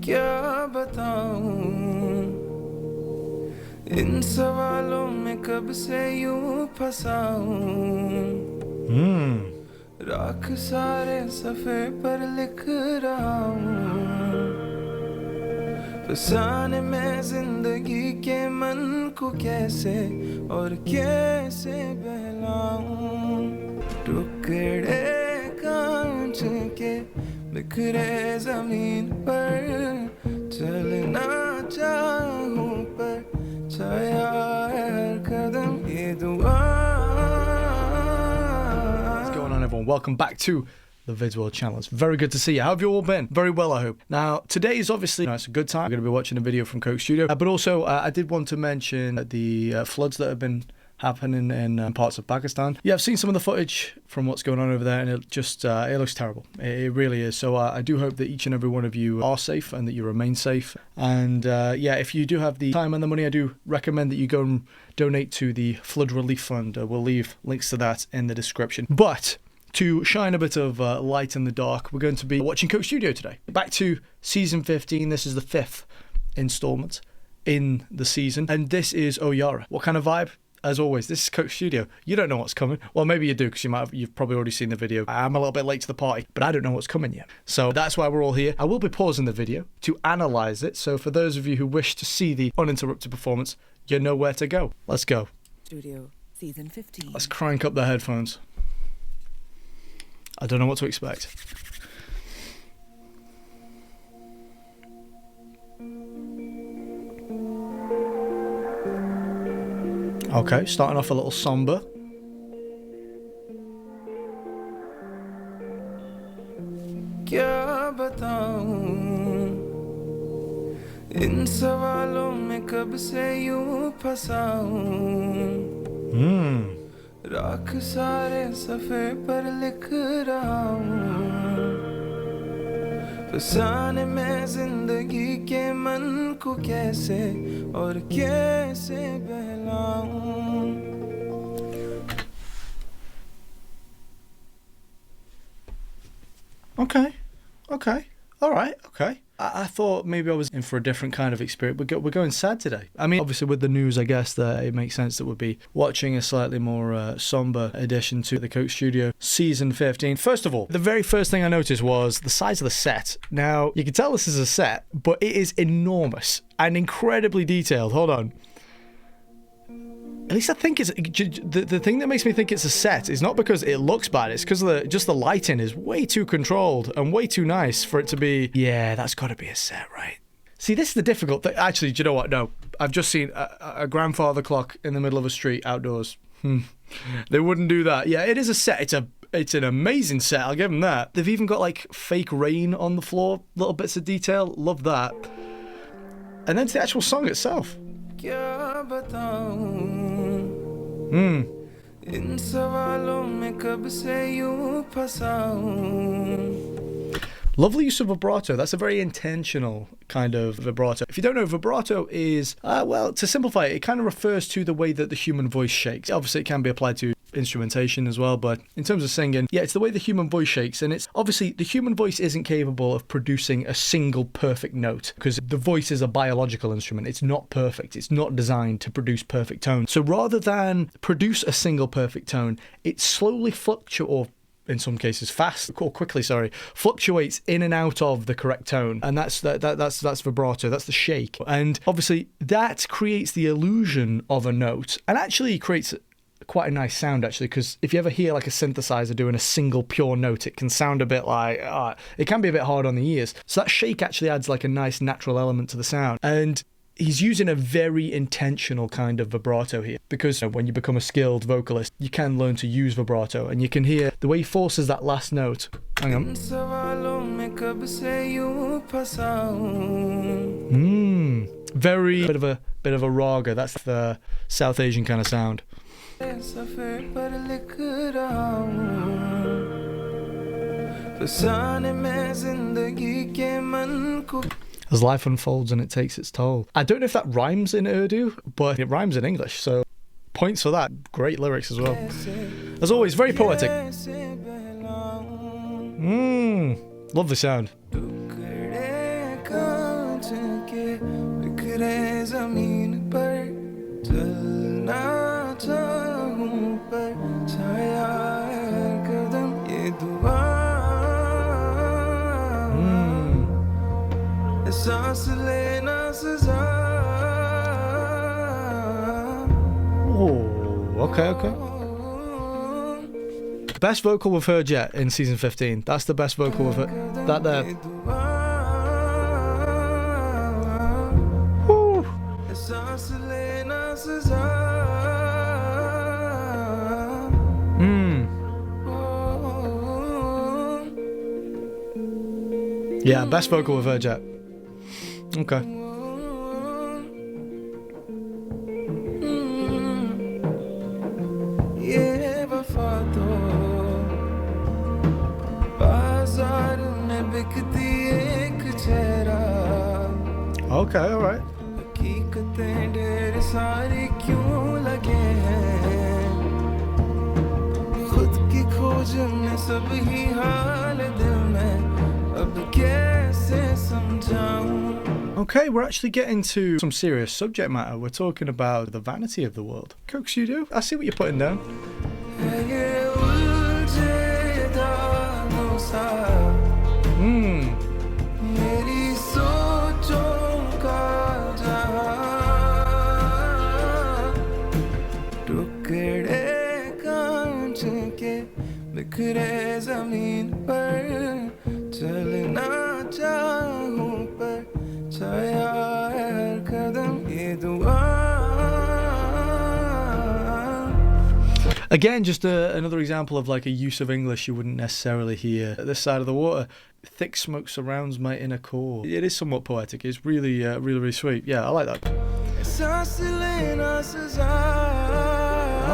क्या बताऊं इन सवालों में कब से यूं फंसा हूं राख सारे सफ़े पर लिख रहा हूं फसाने में जिंदगी के मन को कैसे और कैसे बहलाऊं टुकड़े कांच के बिखरे जमीन पर चलना चाहूं पर छाया हर कदम ये दुआ. What's going on, everyone? Welcome back to the Vids World channel. It's very good to see you. How have you all been? Very well, I hope. Now, today is obviously, it's a good time. We're going to be watching a video from Coke Studio, but also I did want to mention the floods that have been happening in parts of Pakistan. Yeah, I've seen some of the footage from what's going on over there, and it just it looks terrible. It really is. So I do hope that each and every one of you are safe and that you remain safe. And yeah, if you do have the time and the money, I do recommend that you go and donate to the Flood Relief Fund. We'll leave links to that in the description. But to shine a bit of light in the dark, we're going to be watching Coke Studio today. Back to season 15. This is the 5th installment in the season, and this is Yaara. What kind of vibe? As always, this is Coke Studio. You don't know what's coming. Well, maybe you do, because you've probably already seen the video. I'm a little bit late to the party, but I don't know what's coming yet. So that's why we're all here. I will be pausing the video to analyse it. So for those of you who wish to see the uninterrupted performance, you know where to go. Let's go. Studio season 15. Let's crank up the headphones. I don't know what to expect. Okay, starting off a little somber. क्या बताऊं इन सवालों में कब से यूं फंसा हूं राख सारे सफ़े पर लिख रहा हूं फसाने में जिंदगी के मन को कैसे और कैसे बहलाऊं. Okay. All right, okay. I thought maybe I was in for a different kind of experience. We're going sad today. I mean, obviously with the news, I guess that it makes sense that we'll be watching a slightly more somber edition to the Coke Studio season 15. First of all, the very first thing I noticed was the size of the set. Now, you can tell this is a set, but it is enormous and incredibly detailed. Hold on. At least I think it's the thing that makes me think it's a set is not because it looks bad. It's because just the lighting is way too controlled and way too nice for it to be. Yeah, that's got to be a set, right? See, this is the difficult thing. Actually, do you know what? No, I've just seen a grandfather clock in the middle of a street outdoors. They wouldn't do that. Yeah, it is a set. It's an amazing set. I'll give them that. They've even got like fake rain on the floor, little bits of detail. Love that. And then to the actual song itself. क्या बताऊं इन सवालों में कब से यूं फंसा हूं. Lovely use of vibrato. That's a very intentional kind of vibrato. If you don't know, vibrato is, well, to simplify it, it kind of refers to the way that the human voice shakes. Obviously, it can be applied to instrumentation as well, but in terms of singing, yeah, it's the way the human voice shakes, and it's obviously the human voice isn't capable of producing a single perfect note because the voice is a biological instrument. It's not perfect. It's not designed to produce perfect tones. So rather than produce a single perfect tone, it slowly fluctuates, or in some cases fluctuates in and out of the correct tone, and that's vibrato. That's the shake, and obviously that creates the illusion of a note, and actually creates quite a nice sound, actually, because if you ever hear like a synthesizer doing a single pure note, it can sound a bit like it can be a bit hard on the ears. So that shake actually adds like a nice natural element to the sound, and he's using a very intentional kind of vibrato here, because when you become a skilled vocalist, you can learn to use vibrato, and you can hear the way he forces that last note. Hang on. Very bit of a raga. That's the South Asian kind of sound. As life unfolds and it takes its toll. I don't know if that rhymes in Urdu, but it rhymes in English, so points for that. Great lyrics as well. As always, very poetic. Lovely sound. के बिखरे जमीन पर चलना चाहूं पर छाया है हर कदम ये दुआ सांस लेना सजा Oh, okay. Best vocal we've heard yet in season 15. That's the best vocal we've heard. That there. Woo. Yeah, best vocal we've heard yet. Okay. Okay, all right. हकीकतें ढेर सारी क्यों लगे हैं खुद की खोज में सब ही हाल दिल में अब कैसे समझाऊं. Okay, we're actually getting to some serious subject matter. We're talking about the vanity of the world. Cokes, you do? I see what you're putting down. मेरी सोचों का जहां टुकड़े कांच के बिखरे जमीन पर चलना चाहूं पर छाया है हर कदम ये दुआ. Again, just another example of like a use of English you wouldn't necessarily hear at this side of the water. Thick smoke surrounds my inner core. It is somewhat poetic. It's really, really sweet. Yeah, I like that.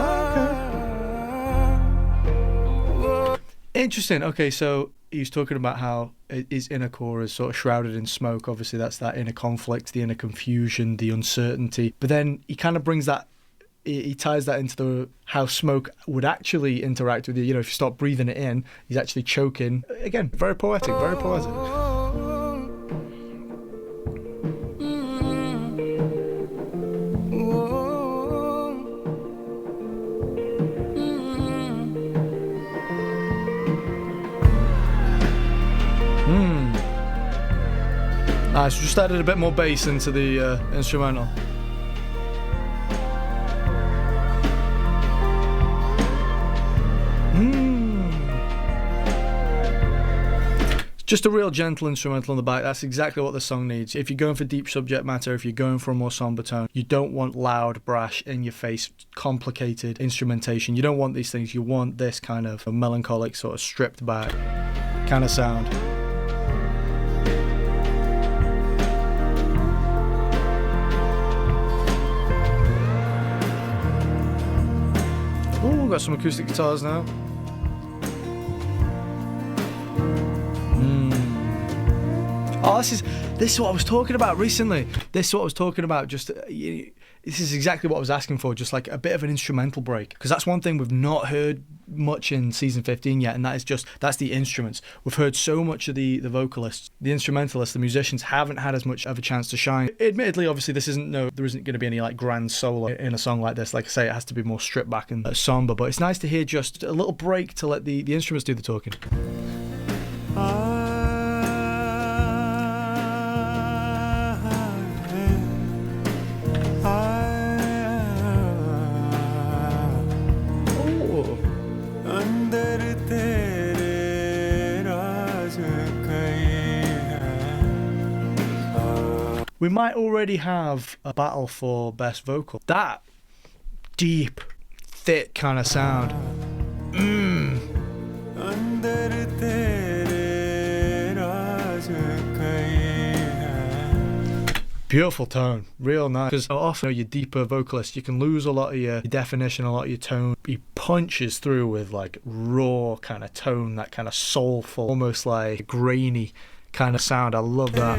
Okay. Interesting. Okay, so he's talking about how his inner core is sort of shrouded in smoke. Obviously, that's that inner conflict, the inner confusion, the uncertainty. But then he kind of brings that. He ties that into how smoke would actually interact with you. You know, if you start breathing it in, he's actually choking. Again, very poetic, very poetic. Nice, just added a bit more bass into the instrumental. Just a real gentle instrumental on the back. That's exactly what the song needs. If you're going for deep subject matter, if you're going for a more somber tone, you don't want loud, brash, in-your-face, complicated instrumentation. You don't want these things. You want this kind of melancholic, sort of stripped back kind of sound. Oh, we've got some acoustic guitars now. Oh, this is what I was talking about recently. This is what I was talking about. Just this is exactly what I was asking for. Just like a bit of an instrumental break, because that's one thing we've not heard much in season 15 yet, and that's the instruments. We've heard so much of the vocalists, the instrumentalists, the musicians haven't had as much of a chance to shine. Admittedly, obviously, there isn't going to be any like grand solo in a song like this. Like I say, it has to be more stripped back and somber. But it's nice to hear just a little break to let the instruments do the talking. We might already have a battle for best vocal. That deep, thick kind of sound. Beautiful tone, real nice. Because often, your deeper vocalists, you can lose a lot of your definition, a lot of your tone. He punches through with like raw kind of tone, that kind of soulful, almost like grainy kind of sound. I love that.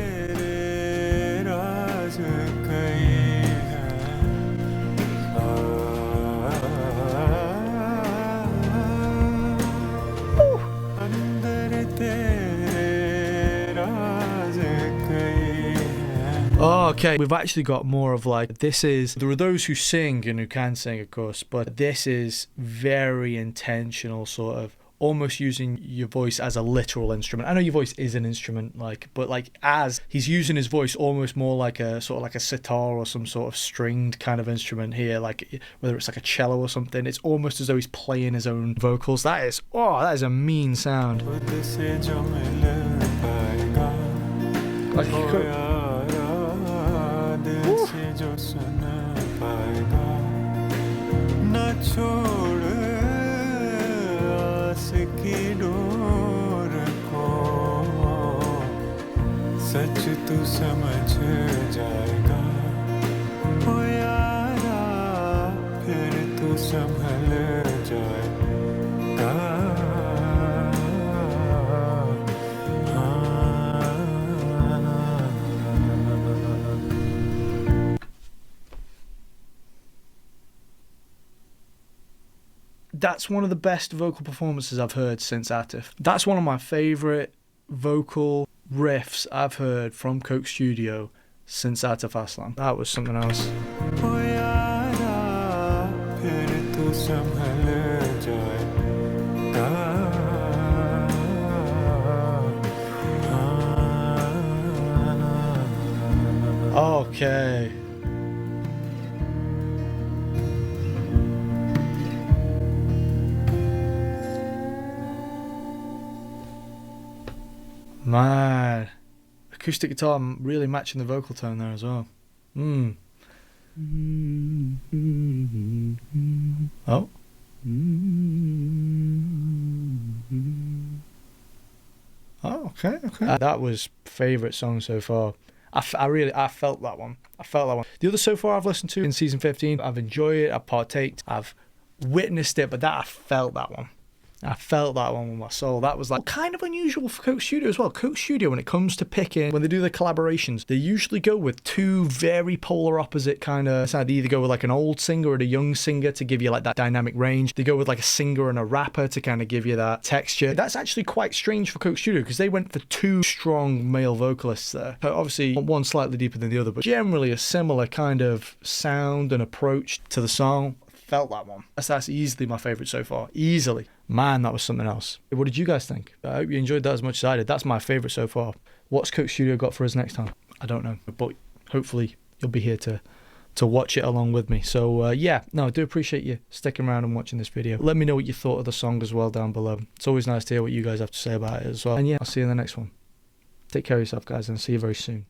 Oh, okay. We've actually got more of like, there are those who sing and who can sing, of course, but this is very intentional, sort of almost using your voice as a literal instrument. I know your voice is an instrument, like, but like as he's using his voice almost more like a sort of like a sitar or some sort of stringed kind of instrument here, like whether it's like a cello or something. It's almost as though he's playing his own vocals. That is a mean sound. Like you could, सच तू समझ जाएगा ओ यारा फिर तू संभल जाएगा That's one of the best vocal performances I've heard since Atif. That's one of my favourite vocal riffs I've heard from Coke Studio since Atif Aslam. That was something else. Okay. Man, acoustic guitar really matching the vocal tone there as well. Oh. Oh, okay. That was favourite song so far. I felt that one. The other so far I've listened to in season 15, I've enjoyed it, I've partaked, I've witnessed it, but I felt that one. I felt that one with my soul. That was like kind of unusual for Coke Studio as well. Coke Studio, when it comes to picking, when they do their collaborations, they usually go with two very polar opposite kind of sound. They either go with like an old singer and a young singer to give you like that dynamic range. They go with like a singer and a rapper to kind of give you that texture. That's actually quite strange for Coke Studio because they went for two strong male vocalists there. Obviously, one slightly deeper than the other, but generally a similar kind of sound and approach to the song. Felt that one. That's easily my favourite so far. Easily. Man, that was something else. What did you guys think? I hope you enjoyed that as much as I did. That's my favourite so far. What's Coke Studio got for us next time? I don't know. But hopefully you'll be here to watch it along with me. So yeah, no, I do appreciate you sticking around and watching this video. Let me know what you thought of the song as well down below. It's always nice to hear what you guys have to say about it as well. And yeah, I'll see you in the next one. Take care of yourself, guys, and I'll see you very soon.